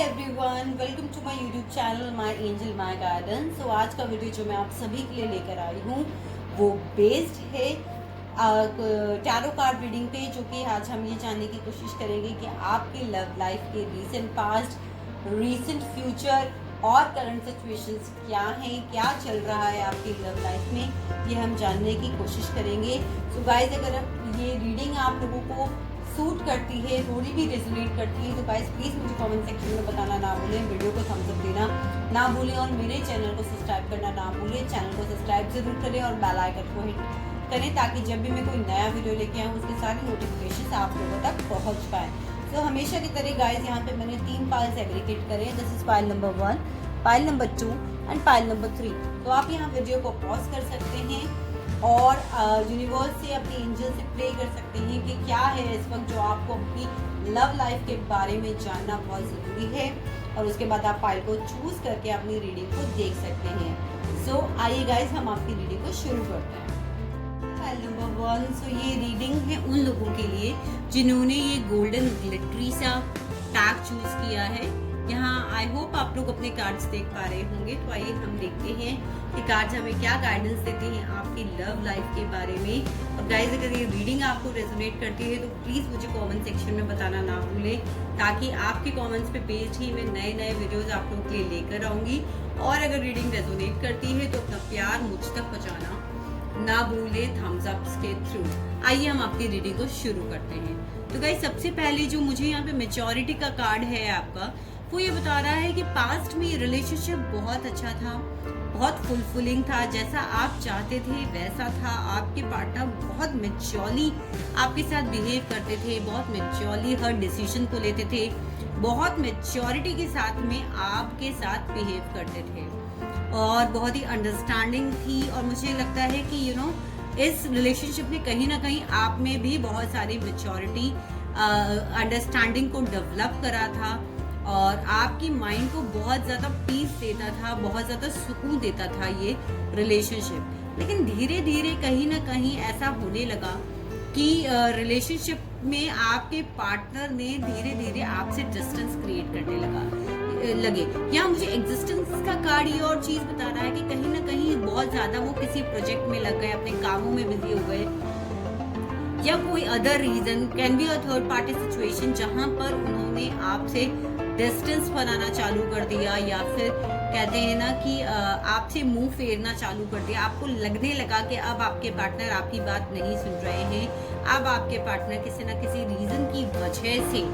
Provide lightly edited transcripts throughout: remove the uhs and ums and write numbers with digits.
Everyone, welcome to my YouTube channel my angel my garden. So आज का video जो मैं आप सभी के लिए लेकर आई हूँ वो बेस्ड है टैरो कार्ड रीडिंग पे, जो कि आज हम ये जानने की कोशिश करेंगे कि आपकी लव लाइफ के रीसेंट पास्ट, रीसेंट फ्यूचर और करंट सिचुएशंस क्या हैं, क्या चल रहा है आपकी लव लाइफ में, ये हम जानने की कोशिश करेंगे। सो गाइज, अगर ये रीडिंग आप लोगों को सूट करती है, थोड़ी भी रेजोनेट करती है, तो गाइस प्लीज मुझे कमेंट सेक्शन में बताना ना भूलें, वीडियो को थम्स अप देना ना भूलें और मेरे चैनल को सब्सक्राइब करना ना भूलें। चैनल को सब्सक्राइब जरूर करें और बेल आइकन को हिट करें ताकि जब भी मैं कोई नया वीडियो लेके आऊँ उसकी सारी नोटिफिकेशन आप लोगों तक पहुँच पाए। तो हमेशा की तरह गाइस, यहाँ पे मैंने 3 पाइल्स एग्रीगेट करे। This is pile number 1, pile number 2 and pile number 3। तो आप यहाँ वीडियो को पॉज कर सकते हैं और यूनिवर्स से, अपने एंजल से प्रे कर सकते हैं कि क्या है इस वक्त जो आपको अपनी लव लाइफ के बारे में जानना बहुत ज़रूरी है, और उसके बाद आप फाइल को चूज करके अपनी रीडिंग को देख सकते हैं। सो आइए गाइस, हम आपकी रीडिंग को शुरू करते हैं। File number 1। सो ये रीडिंग है उन लोगों के लिए जिन्होंने ये गोल्डन ग्लिटरी सा टैग चूज किया है। यहाँ आई होप आप लोग अपने कार्ड्स देख पा रहे होंगे। तो आइए हम देखते हैं कि कार्ड्स हमें क्या गाइडेंस देते हैं आपकी लव लाइफ के बारे में। और गाइज, अगर ये रीडिंग आपको रेजोनेट करती है तो प्लीज मुझे कमेंट सेक्शन में बताना ना भूलें, ताकि आपके कमेंट्स पे बेस्ड ही मैं नए नए वीडियोस आप लोगों के लिए लेकर आऊंगी। और अगर रीडिंग रेजोनेट करती है तो अपना प्यार मुझ तक पहुंचाना ना भूलें थम्स अप के थ्रू। आइए हम आपकी रीडिंग को शुरू करते हैं। तो गाइज, सबसे पहले जो मुझे यहाँ पे मैच्योरिटी का कार्ड है आपका, वो ये बता रहा है कि पास्ट में रिलेशनशिप बहुत अच्छा था, बहुत फुलफिलिंग था, जैसा आप चाहते थे वैसा था। आपके पार्टनर बहुत मैच्योरली आपके साथ बिहेव करते थे, बहुत मैच्योरली हर डिसीजन को लेते थे, बहुत मैच्योरिटी के साथ में आपके साथ बिहेव करते थे और बहुत ही अंडरस्टैंडिंग थी। और मुझे लगता है कि इस रिलेशनशिप ने कहीं ना कहीं आप में भी बहुत सारी मैच्योरिटी, अंडरस्टैंडिंग को डेवलप करा था और आपकी माइंड को बहुत ज़्यादा पीस देता था, बहुत ज़्यादा सुकून देता था ये रिलेशनशिप। लेकिन धीरे धीरे कहीं ना कहीं ऐसा होने लगा कि रिलेशनशिप में आपके पार्टनर ने धीरे धीरे आपसे डिस्टेंस क्रिएट करने लगे। यहाँ मुझे एग्जिस्टेंस का कार्ड ये और चीज़ बता रहा है कि कहीं ना कहीं बहुत ज़्यादा वो किसी प्रोजेक्ट में लग गए, अपने कामों में बिजी हो गए, या कोई other reason, can be a third party situation, जहां पर उन्होंने आपसे डिस्टेंस बनाना चालू कर दिया, या फिर कहते हैं ना कि आपसे मुंह फेरना चालू कर दिया। आपको लगने लगा कि अब आपके पार्टनर आपकी बात नहीं सुन रहे हैं, अब आपके पार्टनर किसी ना किसी रीजन की वजह से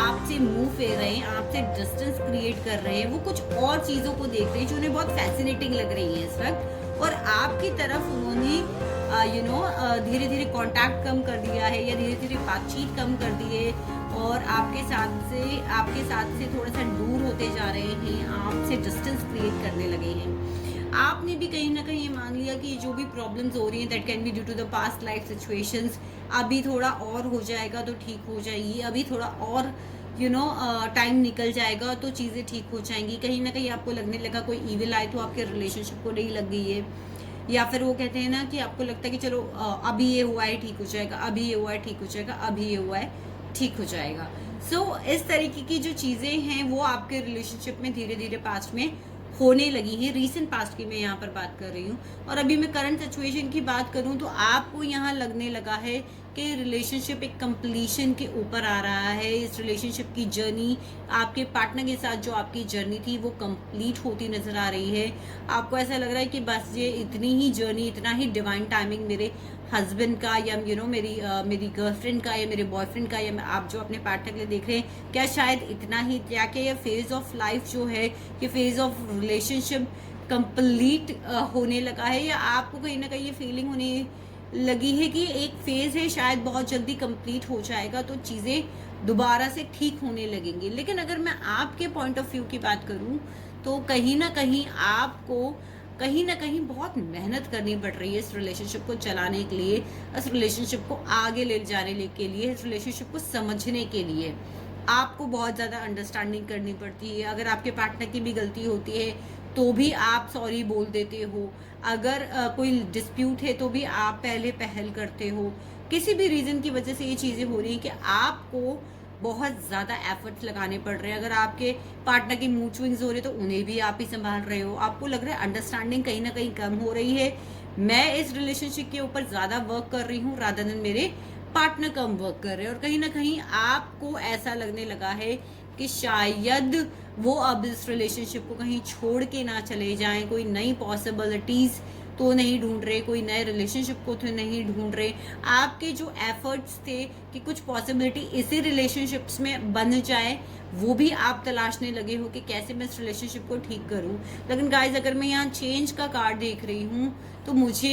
आपसे मुंह फेर रहे हैं, आपसे डिस्टेंस क्रिएट कर रहे हैं। वो कुछ और चीजों को देख रहे हैं जो उन्हें बहुत फैसिनेटिंग लग रही है इस वक्त, और आपकी तरफ उन्होंने धीरे धीरे कांटेक्ट कम कर दिया है, या धीरे धीरे बातचीत कम कर दी है, और आपके साथ से थोड़ा सा दूर होते जा रहे हैं, आपसे डिस्टेंस क्रिएट करने लगे हैं। आपने भी कहीं ना कहीं ये मान लिया कि जो भी प्रॉब्लम्स हो रही हैं, that can be due to the past life situations, अभी थोड़ा और हो जाएगा तो ठीक हो जाएगी, अभी थोड़ा और टाइम निकल जाएगा तो चीज़ें ठीक हो जाएंगी। कहीं ना कहीं आपको लगने लगा कोई ईविल आई तो आपके रिलेशनशिप को नहीं लग गई है, या फिर वो कहते हैं ना कि आपको लगता है कि चलो अभी ये हुआ है ठीक हो जाएगा, अभी ये हुआ है ठीक हो जाएगा, अभी ये हुआ है ठीक हो जाएगा। सो इस तरीके की जो चीज़ें हैं वो आपके रिलेशनशिप में धीरे धीरे पास्ट में होने लगी हैं। रीसेंट पास्ट की मैं यहाँ पर बात कर रही हूँ। और अभी मैं करंट सिचुएशन की बात करूँ तो आपको यहाँ लगने लगा है कि रिलेशनशिप एक कंप्लीशन के ऊपर आ रहा है। इस रिलेशनशिप की जर्नी, आपके पार्टनर के साथ जो आपकी जर्नी थी वो कंप्लीट होती नजर आ रही है। आपको ऐसा लग रहा है कि बस ये इतनी ही जर्नी, इतना ही डिवाइन टाइमिंग मेरे हस्बैंड का, या मेरी गर्लफ्रेंड का, या मेरे बॉयफ्रेंड का, या आप जो अपने पार्टनर के लिए देख रहे हैं, क्या शायद इतना ही, क्या क्या ये फेज ऑफ लाइफ जो है, ये फेज ऑफ रिलेशनशिप कंप्लीट होने लगा है, या आपको कहीं ना कहीं ये फीलिंग होने लगी है कि एक फेज है शायद बहुत जल्दी कंप्लीट हो जाएगा तो चीज़ें दोबारा से ठीक होने लगेंगी। लेकिन अगर मैं आपके पॉइंट ऑफ व्यू की बात करूं तो कहीं ना कहीं आपको कहीं ना कहीं बहुत मेहनत करनी पड़ रही है इस रिलेशनशिप को चलाने के लिए, इस रिलेशनशिप को आगे ले जाने के लिए, इस रिलेशनशिप को समझने के लिए आपको बहुत ज़्यादा अंडरस्टैंडिंग करनी पड़ती है। अगर आपके पार्टनर की भी गलती होती है तो भी आप सॉरी बोल देते हो, अगर कोई डिस्प्यूट है तो भी आप पहले पहल करते हो। किसी भी रीज़न की वजह से ये चीज़ें हो रही हैं कि आपको बहुत ज़्यादा एफर्ट्स लगाने पड़ रहे हैं। अगर आपके पार्टनर की मूड स्विंग्स हो रहे हैं तो उन्हें भी आप ही संभाल रहे हो। आपको लग रहा है अंडरस्टैंडिंग कहीं ना कहीं कम हो रही है, मैं इस रिलेशनशिप के ऊपर ज़्यादा वर्क कर रही हूँ रादर देन मेरे पार्टनर कम वर्क कर रहे हैं, और कहीं ना कहीं आपको ऐसा लगने लगा है कि शायद वो अब इस रिलेशनशिप को कहीं छोड़ के ना चले जाएं, कोई नई पॉसिबिलिटीज़ तो नहीं ढूंढ रहे, कोई नए रिलेशनशिप को तो नहीं ढूंढ रहे। आपके जो एफर्ट्स थे कि कुछ पॉसिबिलिटी इसी रिलेशनशिप्स में बन जाए, वो भी आप तलाशने लगे हो कि कैसे मैं इस रिलेशनशिप को ठीक करूं। लेकिन गाइज, अगर मैं यहाँ चेंज का कार्ड देख रही हूँ तो मुझे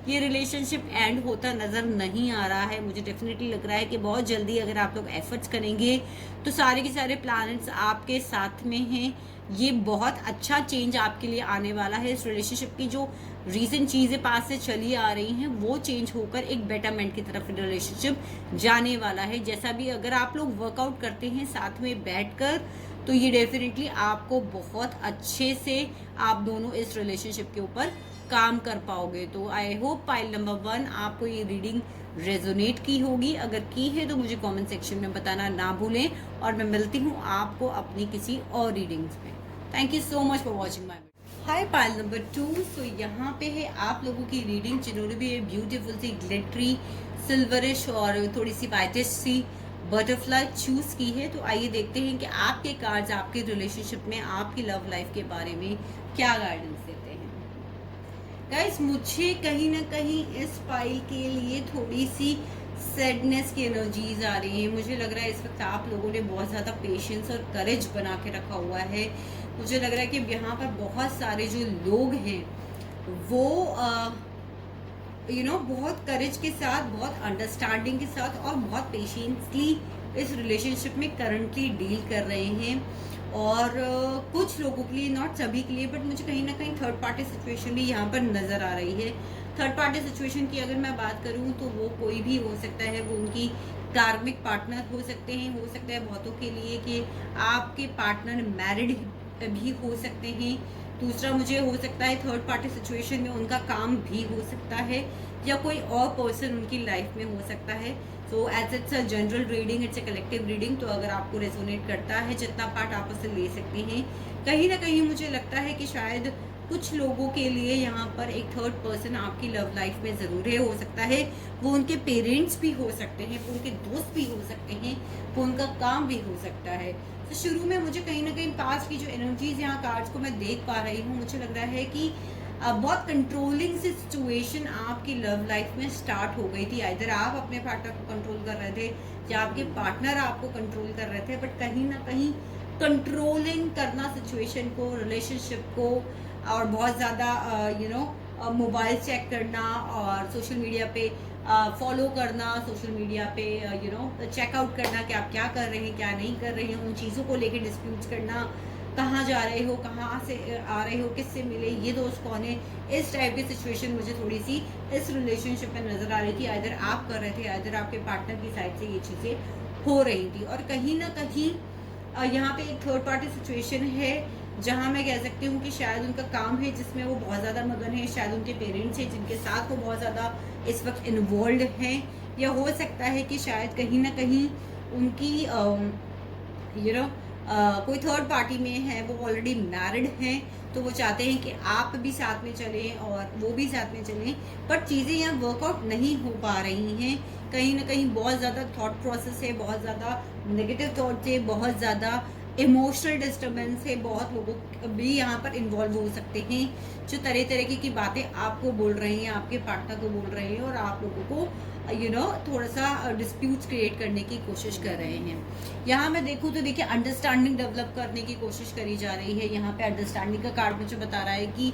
ये रिलेशनशिप एंड होता नज़र नहीं आ रहा है। मुझे डेफिनेटली लग रहा है कि बहुत जल्दी अगर आप लोग एफर्ट्स करेंगे तो सारे के सारे प्लैनेट्स आपके साथ में हैं। ये बहुत अच्छा चेंज आपके लिए आने वाला है। इस रिलेशनशिप की जो रीसेंट चीज़ें पास से चली आ रही हैं वो चेंज होकर एक बेटरमेंट की तरफ रिलेशनशिप जाने वाला है। जैसा भी अगर आप लोग वर्कआउट करते हैं साथ में बैठकर तो ये डेफिनेटली आपको बहुत अच्छे से आप दोनों इस रिलेशनशिप के ऊपर काम कर पाओगे। तो आई होप पाइल नंबर 1 आपको ये रीडिंग रेजोनेट की होगी। अगर की है तो मुझे कमेंट सेक्शन में बताना ना भूलें, और मैं मिलती हूँ आपको अपनी किसी और रीडिंग्स में। Thank you so much for watching my video. Hi pile number 2, सो यहाँ पे है आप लोगों की रीडिंग जिन्होंने भी ब्यूटीफुल सी ग्लिटरी सिल्वरिश और थोड़ी सी वाइटिश सी बटरफ्लाई चूज की है। तो आइए देखते हैं कि आपके कार्ड्स आपके रिलेशनशिप में आपकी लव लाइफ के बारे में क्या गाइडेंस देते हैं। गाइस, मुझे कहीं ना कहीं इस पाइल के लिए थोड़ी सी सैडनेस की एनर्जीज आ रही है। मुझे लग रहा है इस वक्त आप लोगों ने बहुत ज़्यादा पेशेंस और करेज बना के रखा हुआ है। मुझे लग रहा है कि यहाँ पर बहुत सारे जो लोग हैं वो बहुत करेज के साथ, बहुत अंडरस्टैंडिंग के साथ और बहुत पेशेंसली इस रिलेशनशिप में करंटली डील कर रहे हैं। और कुछ लोगों के लिए, नॉट सभी के लिए, बट मुझे कहीं ना कहीं थर्ड पार्टी सिचुएशन भी यहाँ पर नज़र आ रही है। थर्ड पार्टी सिचुएशन की अगर मैं बात करूँ तो वो कोई भी हो सकता है। वो उनकी कार्मिक पार्टनर हो सकते हैं, हो सकता है बहुतों के लिए कि आपके पार्टनर मैरिड भी हो सकते हैं। दूसरा, मुझे हो सकता है थर्ड पार्टी सिचुएशन में उनका काम भी हो सकता है, या कोई और पर्सन उनकी लाइफ में हो सकता है। So as it's a general reading, it's a collective reading. तो अगर आपको रेजोनेट करता है, जितना पार्ट आप उससे ले सकते हैं। कहीं ना कहीं मुझे लगता है कि शायद कुछ लोगों के लिए यहाँ पर एक थर्ड पर्सन आपकी लव लाइफ में ज़रूर है। हो सकता है वो उनके पेरेंट्स भी हो सकते हैं, वो उनके दोस्त भी हो सकते हैं, वो उनका काम भी हो सकता है। तो शुरू में मुझे कहीं ना कहीं पास्ट की जो एनर्जीज यहाँ कार्ड्स को मैं देख पा रही हूँ, मुझे लग रहा है कि बहुत कंट्रोलिंग सी सिचुएशन आपकी लव लाइफ में स्टार्ट हो गई थी। इधर आप अपने पार्टनर को कंट्रोल कर रहे थे या आपके पार्टनर आपको कंट्रोल कर रहे थे, बट कहीं ना कहीं कंट्रोलिंग करना सिचुएशन को, रिलेशनशिप को, और बहुत ज़्यादा मोबाइल चेक करना और सोशल मीडिया पे फॉलो करना, सोशल मीडिया पे चेकआउट करना कि आप क्या कर रहे हैं, क्या नहीं कर रहे हैं, उन चीज़ों को लेकर डिस्प्यूट्स करना, कहाँ जा रहे हो, कहाँ से आ रहे हो, किससे मिले, ये दोस्त कौन है, इस टाइप की सिचुएशन मुझे थोड़ी सी इस रिलेशनशिप में नज़र आ रही थी। इधर आप कर रहे थे, इधर आपके पार्टनर की साइड से ये चीज़ें हो रही थी। और कहीं ना कहीं यहाँ पे एक थर्ड पार्टी सिचुएशन है जहाँ मैं कह सकती हूँ कि शायद उनका काम है जिसमें वो बहुत ज़्यादा मगन है, शायद उनके पेरेंट्स हैं जिनके साथ वो बहुत ज़्यादा इस वक्त इन्वॉल्व हैं, या हो सकता है कि शायद कहीं ना कहीं उनकी कोई थर्ड पार्टी में है, वो ऑलरेडी मैरिड हैं, तो वो चाहते हैं कि आप भी साथ में चलें और वो भी साथ में चलें, बट चीज़ें यहाँ वर्कआउट नहीं हो पा रही हैं। कहीं ना कहीं बहुत ज़्यादा थॉट प्रोसेस है, बहुत ज़्यादा नेगेटिव थॉट्स है, बहुत ज़्यादा इमोशनल डिस्टर्बेंस है। बहुत लोगों भी यहाँ पर इन्वॉल्व हो सकते हैं जो तरह तरह की बातें आपको बोल रहे हैं, आपके पार्टनर को बोल रहे हैं, और आप लोगों को थोड़ा सा डिस्प्यूट्स क्रिएट करने की कोशिश कर रहे हैं। यहाँ मैं देखूँ तो देखिए अंडरस्टैंडिंग डेवलप करने की कोशिश करी जा रही है। यहाँ पे अंडरस्टैंडिंग का कार्ड मुझे बता रहा है कि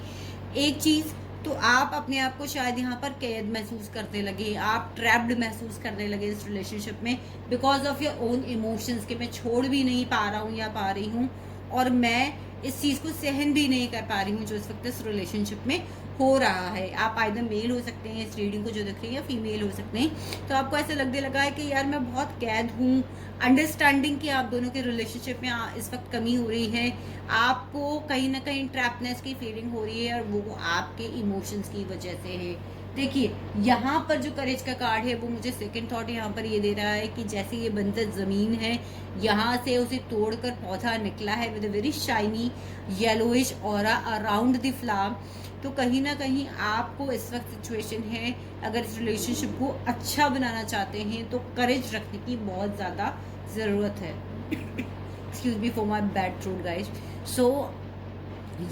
एक चीज़ तो आप अपने आप को शायद यहाँ पर कैद महसूस करने लगे, आप ट्रैप्ड महसूस करने लगे इस रिलेशनशिप में because of your own emotions के मैं छोड़ भी नहीं पा रहा हूँ या पा रही हूँ, और मैं इस चीज़ को सहन भी नहीं कर पा रही हूँ जो इस वक्त इस रिलेशनशिप में हो रहा है। आप आइदर मेल हो सकते हैं, इस रीडिंग को जो देख रही है, या फीमेल हो सकते हैं। तो आपको ऐसा लगने लगा है कि यार मैं बहुत कैद हूँ, अंडरस्टैंडिंग की आप दोनों के रिलेशनशिप में इस वक्त कमी हो रही है, आपको कहीं ना कहीं ट्रैपनेस की फीलिंग हो रही है, और वो आपके इमोशंस की वजह से है। देखिए यहाँ पर जो करेज का कार्ड है वो मुझे सेकंड थॉट यहाँ पर ये दे रहा है कि जैसे ये बंजर ज़मीन है, यहाँ से उसे तोड़कर पौधा निकला है with a very shiny yellowish aura around the flower. तो कहीं ना कहीं आपको इस वक्त सिचुएशन है, अगर इस रिलेशनशिप को अच्छा बनाना चाहते हैं तो करेज रखने की बहुत ज़्यादा ज़रूरत है। Excuse me for my bad throat guys. So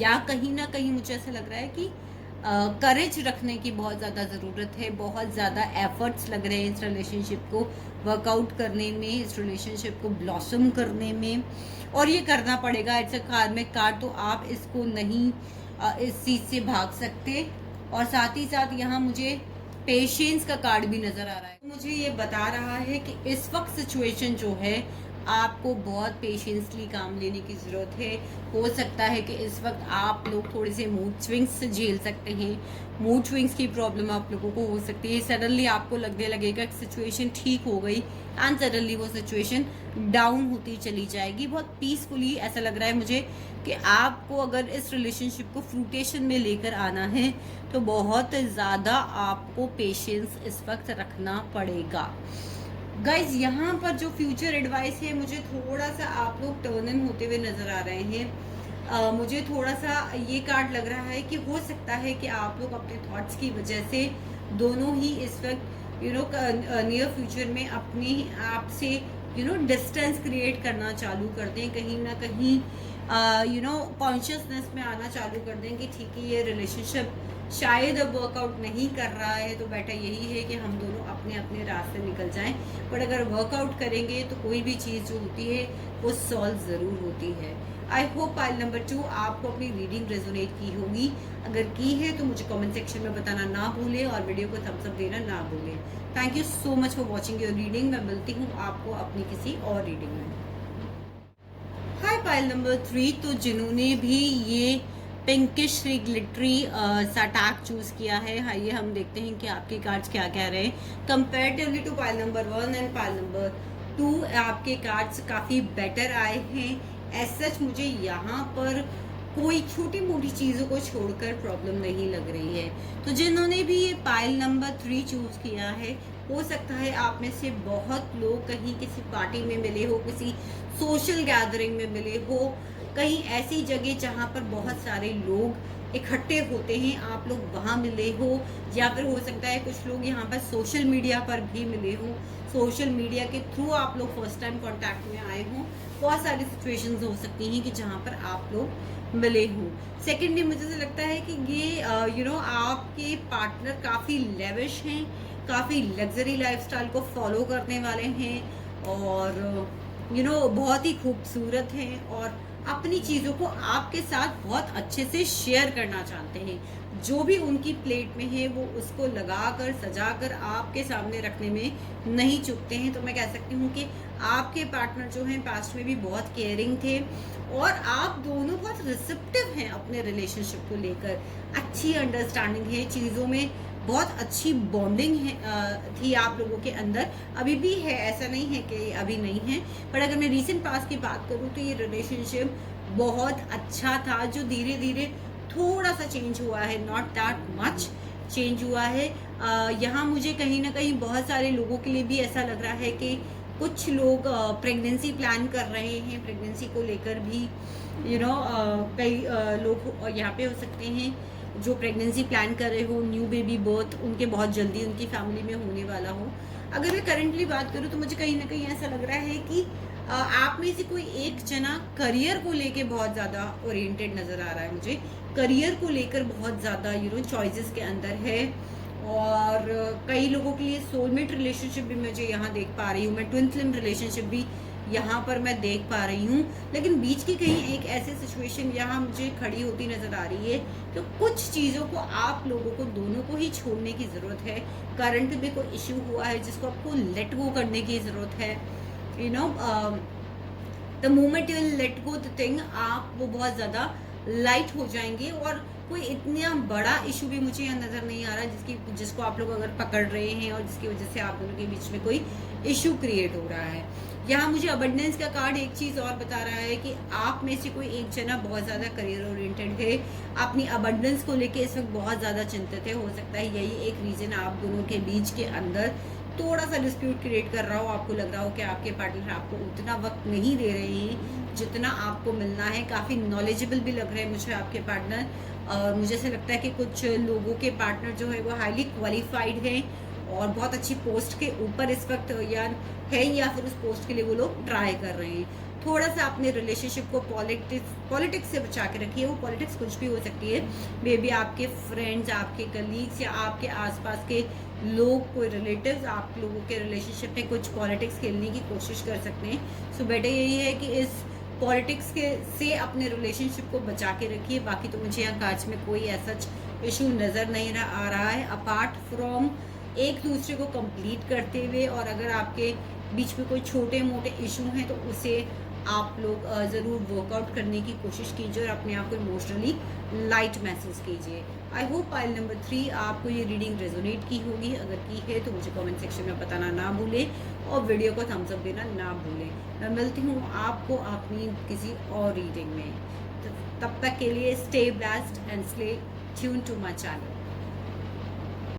या कहीं ना कहीं मुझे ऐसा लग रहा है कि करेज रखने की बहुत ज़्यादा ज़रूरत है, बहुत ज़्यादा एफर्ट्स लग रहे हैं इस रिलेशनशिप को वर्कआउट करने में, इस रिलेशनशिप को ब्लॉसम करने में, और ये करना पड़ेगा। इट्स अ कार्मिक कार्ड, तो आप इसको नहीं इस चीज़ से भाग सकते। और साथ ही साथ यहाँ मुझे पेशेंस का कार्ड भी नज़र आ रहा है। मुझे ये बता रहा है कि इस वक्त सिचुएशन जो है आपको बहुत पेशेंसली काम लेने की ज़रूरत है। हो सकता है कि इस वक्त आप लोग थोड़े से मूड स्विंग्स से झेल सकते हैं, मूड स्विंग्स की प्रॉब्लम आप लोगों को हो सकती है। सडनली आपको लगने लगेगा कि सिचुएशन ठीक हो गई एंड सडनली वो सिचुएशन डाउन होती चली जाएगी। बहुत पीसफुली ऐसा लग रहा है मुझे कि आपको अगर इस रिलेशनशिप को फ्रूटेशन में लेकर आना है तो बहुत ज़्यादा आपको पेशेंस इस वक्त रखना पड़ेगा। गाइज यहाँ पर जो फ्यूचर एडवाइस है, मुझे थोड़ा सा आप लोग टर्न इन होते हुए नज़र आ रहे हैं। मुझे थोड़ा सा ये कार्ड लग रहा है कि हो सकता है कि आप लोग अपने थॉट्स की वजह से दोनों ही इस वक्त नियर फ्यूचर में अपने आप से डिस्टेंस क्रिएट करना चालू कर दें, कहीं ना कहीं कॉन्शियसनेस में आना चालू कर दें कि ठीक है ये रिलेशनशिप शायद अब वर्कआउट नहीं कर रहा है, तो बेटर यही है कि हम दोनों अपने अपने रास्ते निकल जाएं। पर अगर वर्कआउट करेंगे तो कोई भी चीज़ जो होती है वो सॉल्व ज़रूर होती है। आई होप पाइल नंबर 2 आपको अपनी रीडिंग रेजोनेट की होगी। अगर की है तो मुझे कमेंट सेक्शन में बताना ना भूलें और वीडियो को थम्स अप देना ना भूलें। Thank you so much for watching your reading. मैं मिलती हूँ आपको अपनी किसी और रीडिंग में। हाय पाइल नंबर 3, तो जिन्होंने भी ये पिंकिश ग्लिटरी सा टैग चूज किया है, आइए हम देखते हैं कि आपके कार्ड्स क्या कह रहे हैं comparatively to pile number 1 and pile number 2। आपके कार्ड्स काफ़ी बेटर आए हैं। एज सच मुझे यहाँ पर कोई छोटी मोटी चीज़ों को छोड़कर प्रॉब्लम नहीं लग रही है। तो जिन्होंने भी ये पाइल नंबर 3 चूज किया है, हो सकता है आप में से बहुत लोग कहीं किसी पार्टी में मिले हो, किसी सोशल गैदरिंग में मिले हो, कहीं ऐसी जगह जहाँ पर बहुत सारे लोग इकट्ठे होते हैं, आप लोग वहाँ मिले हो, या फिर हो सकता है कुछ लोग यहाँ पर सोशल मीडिया पर भी मिले हो, सोशल मीडिया के थ्रू आप लोग फर्स्ट टाइम कांटेक्ट में आए हों। बहुत सारी सिचुएशंस हो सकती हैं कि जहाँ पर आप लोग मिले हों। सेकेंडली मुझे ऐसा लगता है कि ये आपके पार्टनर काफ़ी लेविश हैं, काफ़ी लग्जरी लाइफस्टाइल को फॉलो करने वाले हैं, और बहुत ही खूबसूरत हैं, और अपनी चीज़ों को आपके साथ बहुत अच्छे से शेयर करना चाहते हैं। जो भी उनकी प्लेट में है वो उसको लगाकर सजाकर आपके सामने रखने में नहीं चूकते हैं। तो मैं कह सकती हूँ कि आपके पार्टनर जो हैं पास्ट में भी बहुत केयरिंग थे, और आप दोनों बहुत रिसेप्टिव हैं अपने रिलेशनशिप को लेकर। अच्छी अंडरस्टैंडिंग है, चीज़ों में बहुत अच्छी बॉन्डिंग है थी आप लोगों के अंदर, अभी भी है, ऐसा नहीं है कि अभी नहीं है। पर अगर मैं रीसेंट पास्ट की बात करूँ तो ये रिलेशनशिप बहुत अच्छा था, जो धीरे धीरे थोड़ा सा चेंज हुआ है, नॉट दैट मच चेंज हुआ है। यहाँ मुझे कहीं ना कहीं बहुत सारे लोगों के लिए भी ऐसा लग रहा है कि कुछ लोग प्रेगनेंसी प्लान कर रहे हैं, प्रेगनेंसी को लेकर भी कई लोग यहाँ पे हो सकते हैं जो प्रेगनेंसी प्लान कर रहे हो, न्यू बेबी बर्थ उनके बहुत जल्दी उनकी फैमिली में होने वाला हो। अगर मैं करंटली बात करूँ तो मुझे कहीं ना कहीं ऐसा लग रहा है कि आप में से कोई एक जना करियर को लेके बहुत ज़्यादा ओरिएंटेड नज़र आ रहा है। मुझे करियर को लेकर बहुत ज़्यादा चॉइसेस के अंदर है, और कई लोगों के लिए सोलमेट रिलेशनशिप भी मुझे यहाँ देख पा रही हूँ मैं, ट्विन फ्लेम रिलेशनशिप भी यहाँ पर मैं देख पा रही हूँ। लेकिन बीच की कहीं एक ऐसी सिचुएशन यहाँ मुझे खड़ी होती नज़र आ रही है कि कुछ चीज़ों को आप लोगों को दोनों को ही छोड़ने की ज़रूरत है। करंट में कोई इश्यू हुआ है जिसको आपको लेट गो करने की ज़रूरत है। The moment you let go the thing, आप वो बहुत ज़्यादा लाइट हो जाएंगे, और कोई इतना बड़ा इशू भी मुझे यहाँ नज़र नहीं आ रहा जिसको आप लोग अगर पकड़ रहे हैं और जिसकी वजह से आप दोनों के बीच में कोई इशू क्रिएट हो रहा है। यहाँ मुझे अबंडेंस का कार्ड एक चीज़ और बता रहा है कि आप में से कोई एक जना बहुत ज़्यादा करियर ओरिएंटेड है, अपनी अबंडेंस को लेके इस वक्त बहुत ज़्यादा चिंतित है। हो सकता है यही एक रीज़न आप दोनों के बीच के अंदर थोड़ा सा डिस्प्यूट क्रिएट कर रहा हो। आपको लग रहा हो कि आपके पार्टनर आपको उतना वक्त नहीं दे रहे हैं जितना आपको मिलना है। काफ़ी नॉलेजेबल भी लग रहे हैं मुझे आपके पार्टनर, और मुझे ऐसा लगता है कि कुछ लोगों के पार्टनर जो है वो हाईली क्वालिफाइड हैं और बहुत अच्छी पोस्ट के ऊपर इस वक्त या फिर उस पोस्ट के लिए वो लोग ट्राई कर रहे हैं। थोड़ा सा अपने रिलेशनशिप को पॉलिटिक्स से बचा के रखिए। वो पॉलिटिक्स कुछ भी हो सकती है, मे बी आपके फ्रेंड्स, आपके कलीग्स या आपके आसपास के लोग, कोई रिलेटिव्स आप लोगों के रिलेशनशिप में कुछ पॉलिटिक्स खेलने की कोशिश कर सकते हैं। सो बेटर यही है कि इस पॉलिटिक्स के से अपने रिलेशनशिप को बचा के रखिए। बाकी तो मुझे यहाँ कांच में कोई ऐसा इशू नज़र नहीं आ रहा है अपार्ट फ्रॉम एक दूसरे को कंप्लीट करते हुए। और अगर आपके बीच में कोई छोटे मोटे इशू हैं तो उसे आप लोग ज़रूर वर्कआउट करने की कोशिश कीजिए और अपने आप को इमोशनली लाइट महसूस कीजिए। आई होप पाइल नंबर 3 आपको ये रीडिंग रेजोनेट की होगी। अगर की है तो मुझे कमेंट सेक्शन में बताना ना भूलें और वीडियो को थम्स अप देना ना भूलें। मैं मिलती हूँ आपको अपनी किसी और रीडिंग में। तब तक के लिए stay blessed and stay tuned to my channel.